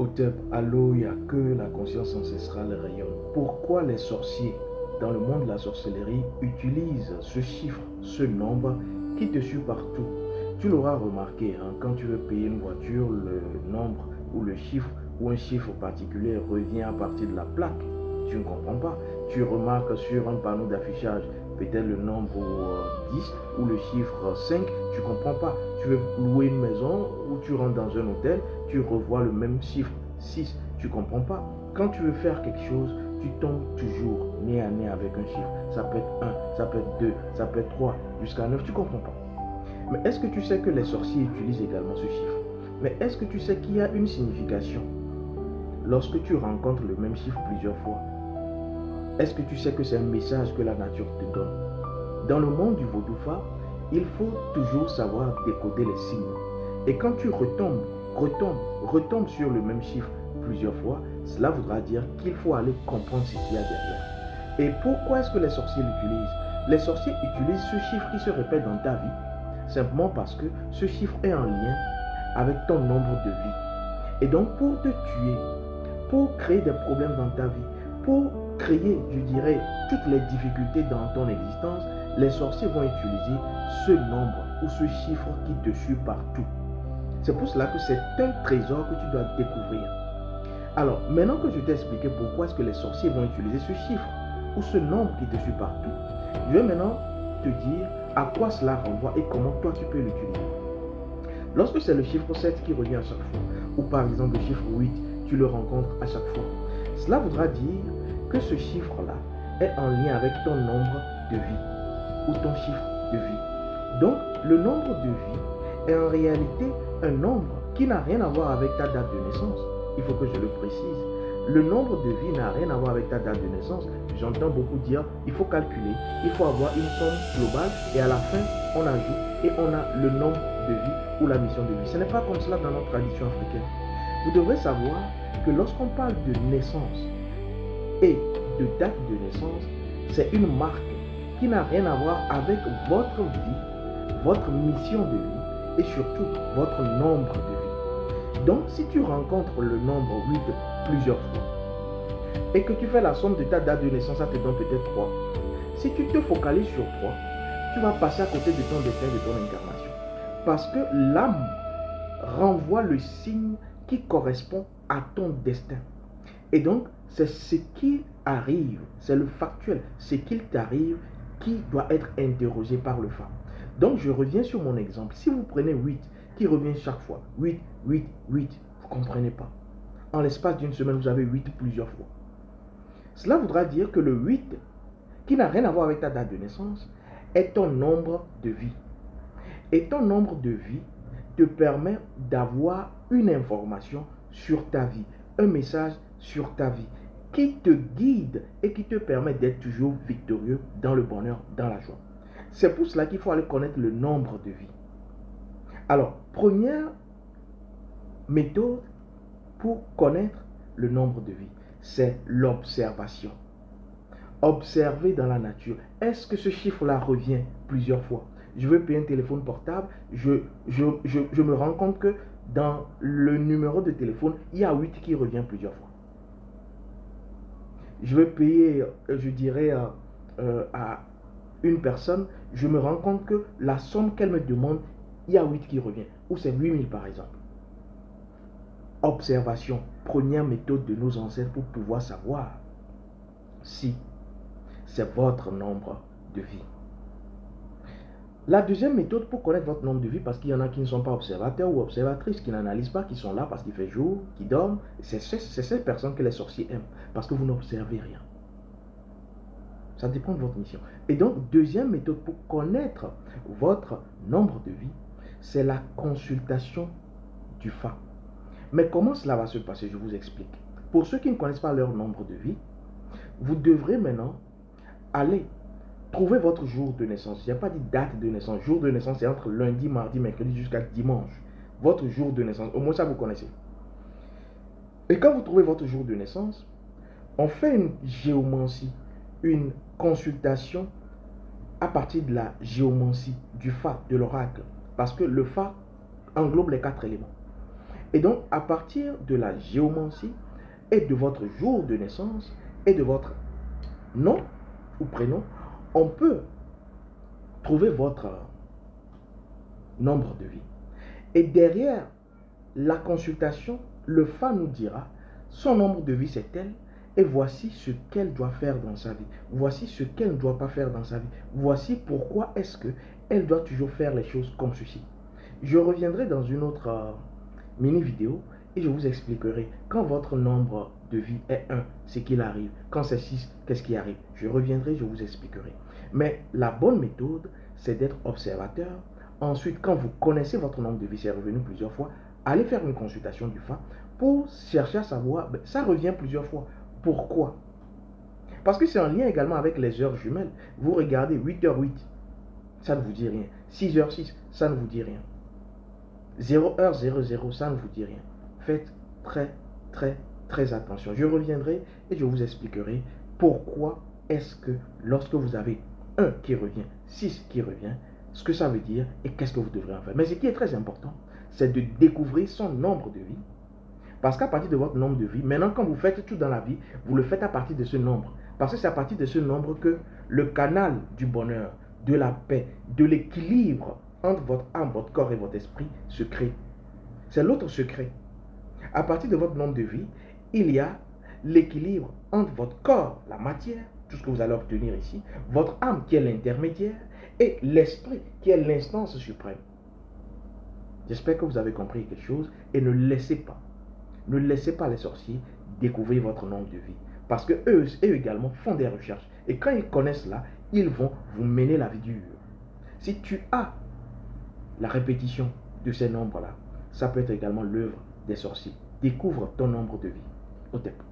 Hotep, Aloya, que la conscience ancestrale rayonne. Pourquoi les sorciers dans le monde de la sorcellerie utilisent ce chiffre, ce nombre qui te suit partout? Tu l'auras remarqué, quand tu veux payer une voiture, le nombre ou le chiffre ou un chiffre particulier revient à partir de la plaque. Tu ne comprends pas. Tu remarques sur un panneau d'affichage peut-être le nombre 10 ou le chiffre 5, tu ne comprends pas. Tu veux louer une maison ou tu rentres dans un hôtel, tu revois le même chiffre 6, tu ne comprends pas. Quand tu veux faire quelque chose, tu tombes toujours nez à nez avec un chiffre. Ça peut être 1, ça peut être 2, ça peut être 3, jusqu'à 9, tu ne comprends pas. Mais est-ce que tu sais que les sorciers utilisent également ce chiffre? Mais est-ce que tu sais qu'il y a une signification lorsque tu rencontres le même chiffre plusieurs fois? Est-ce que tu sais que c'est un message que la nature te donne? Dans le monde du Vodoufa, il faut toujours savoir décoder les signes. Et quand tu retombes sur le même chiffre plusieurs fois, cela voudra dire qu'il faut aller comprendre ce qu'il y a derrière. Et pourquoi est-ce que les sorciers l'utilisent? Les sorciers utilisent ce chiffre qui se répète dans ta vie, simplement parce que ce chiffre est en lien avec ton nombre de vie. Et donc pour te tuer, pour créer des problèmes dans ta vie, pour créer, je dirais, toutes les difficultés dans ton existence, les sorciers vont utiliser ce nombre ou ce chiffre qui te suit partout. C'est pour cela que c'est un trésor que tu dois découvrir. Alors, maintenant que je t'ai expliqué pourquoi est-ce que les sorciers vont utiliser ce chiffre ou ce nombre qui te suit partout, je vais maintenant te dire à quoi cela renvoie et comment toi tu peux l'utiliser. Lorsque c'est le chiffre 7 qui revient à chaque fois, ou par exemple le chiffre 8, tu le rencontres à chaque fois, cela voudra dire que ce chiffre-là est en lien avec ton nombre de vie ou ton chiffre de vie. Donc, le nombre de vie est en réalité un nombre qui n'a rien à voir avec ta date de naissance. Il faut que je le précise. Le nombre de vie n'a rien à voir avec ta date de naissance. J'entends beaucoup dire, il faut calculer, il faut avoir une somme globale et à la fin, on ajoute et on a le nombre de vie ou la mission de vie. Ce n'est pas comme cela dans notre tradition africaine. Vous devrez savoir que lorsqu'on parle de naissance et de date de naissance, c'est une marque qui n'a rien à voir avec votre vie, votre mission de vie et surtout votre nombre de vie. Donc, si tu rencontres le nombre 8 plusieurs fois et que tu fais la somme de ta date de naissance, ça te donne peut-être 3. Si tu te focalises sur 3, tu vas passer à côté de ton destin, de ton incarnation. Parce que l'âme renvoie le signe qui correspond à ton destin. Et donc, c'est ce qui arrive, c'est le factuel, ce qu'il t'arrive qui doit être interrogé par le fa. Donc, je reviens sur mon exemple. Si vous prenez 8, qui revient chaque fois, 8, 8, 8, vous ne comprenez pas. En l'espace d'une semaine, vous avez 8 plusieurs fois. Cela voudra dire que le 8, qui n'a rien à voir avec ta date de naissance, est ton nombre de vie. Et ton nombre de vie te permet d'avoir une information sur ta vie, un message sur ta vie, qui te guide et qui te permet d'être toujours victorieux dans le bonheur, dans la joie. C'est pour cela qu'il faut aller connaître le nombre de vie. Alors, première méthode pour connaître le nombre de vie, c'est l'observation. Observer dans la nature. Est-ce que ce chiffre-là revient plusieurs fois? Je veux payer un téléphone portable, je me rends compte que dans le numéro de téléphone, il y a 8 qui revient plusieurs fois. Je veux payer, je dirais, à une personne, je me rends compte que la somme qu'elle me demande, il y a 8 qui revient, ou c'est 8000 par exemple. Observation, première méthode de nos ancêtres pour pouvoir savoir si c'est votre nombre de vie. La deuxième méthode pour connaître votre nombre de vie, parce qu'il y en a qui ne sont pas observateurs ou observatrices, qui n'analysent pas, qui sont là parce qu'il fait jour, qui dorment, c'est ces personnes que les sorciers aiment, parce que vous n'observez rien. Ça dépend de votre mission. Et donc, deuxième méthode pour connaître votre nombre de vie, c'est la consultation du Fa. Mais comment cela va se passer? Je vous explique. Pour ceux qui ne connaissent pas leur nombre de vie, vous devrez maintenant aller trouver votre jour de naissance. Je n'ai pas dit date de naissance. Jour de naissance, c'est entre lundi, mardi, mercredi jusqu'à dimanche. Votre jour de naissance. Au moins ça, vous connaissez. Et quand vous trouvez votre jour de naissance, on fait une géomancie, une consultation à partir de la géomancie, du Fa, de l'oracle. Parce que le Fa englobe les 4 éléments. Et donc, à partir de la géomancie et de votre jour de naissance et de votre nom ou prénom, on peut trouver votre nombre de vie. Et derrière la consultation, le Fa nous dira son nombre de vie c'est tel, et voici ce qu'elle doit faire dans sa vie. Voici ce qu'elle ne doit pas faire dans sa vie. Voici pourquoi est-ce qu'elle doit toujours faire les choses comme ceci. Je reviendrai dans une autre mini vidéo et je vous expliquerai quand votre nombre de vie est 1, ce qu'il arrive. Quand c'est 6, qu'est-ce qui arrive. Je reviendrai, je vous expliquerai. Mais la bonne méthode, c'est d'être observateur. Ensuite, quand vous connaissez votre nombre de vie, c'est revenu plusieurs fois, allez faire une consultation du Fa pour chercher à savoir, ça revient plusieurs fois. Pourquoi? Parce que c'est en lien également avec les heures jumelles. Vous regardez 8h08, ça ne vous dit rien. 6h06, ça ne vous dit rien. 0h00, ça ne vous dit rien. Faites très attention. Je reviendrai et je vous expliquerai pourquoi est-ce que lorsque vous avez 1 qui revient, 6 qui revient, ce que ça veut dire et qu'est-ce que vous devrez en faire. Mais ce qui est très important, c'est de découvrir son nombre de vie. Parce qu'à partir de votre nombre de vie, maintenant quand vous faites tout dans la vie, vous le faites à partir de ce nombre. Parce que c'est à partir de ce nombre que le canal du bonheur, de la paix, de l'équilibre entre votre âme, votre corps et votre esprit se crée. C'est l'autre secret. À partir de votre nombre de vie, il y a l'équilibre entre votre corps, la matière, tout ce que vous allez obtenir ici, votre âme qui est l'intermédiaire et l'esprit qui est l'instance suprême. J'espère que vous avez compris quelque chose et ne laissez pas les sorciers découvrir votre nombre de vie. Parce que eux également font des recherches. Et quand ils connaissent là, ils vont vous mener la vie dure. Si tu as la répétition de ces nombres-là, ça peut être également l'œuvre des sorciers. Découvre ton nombre de vie. Au départ.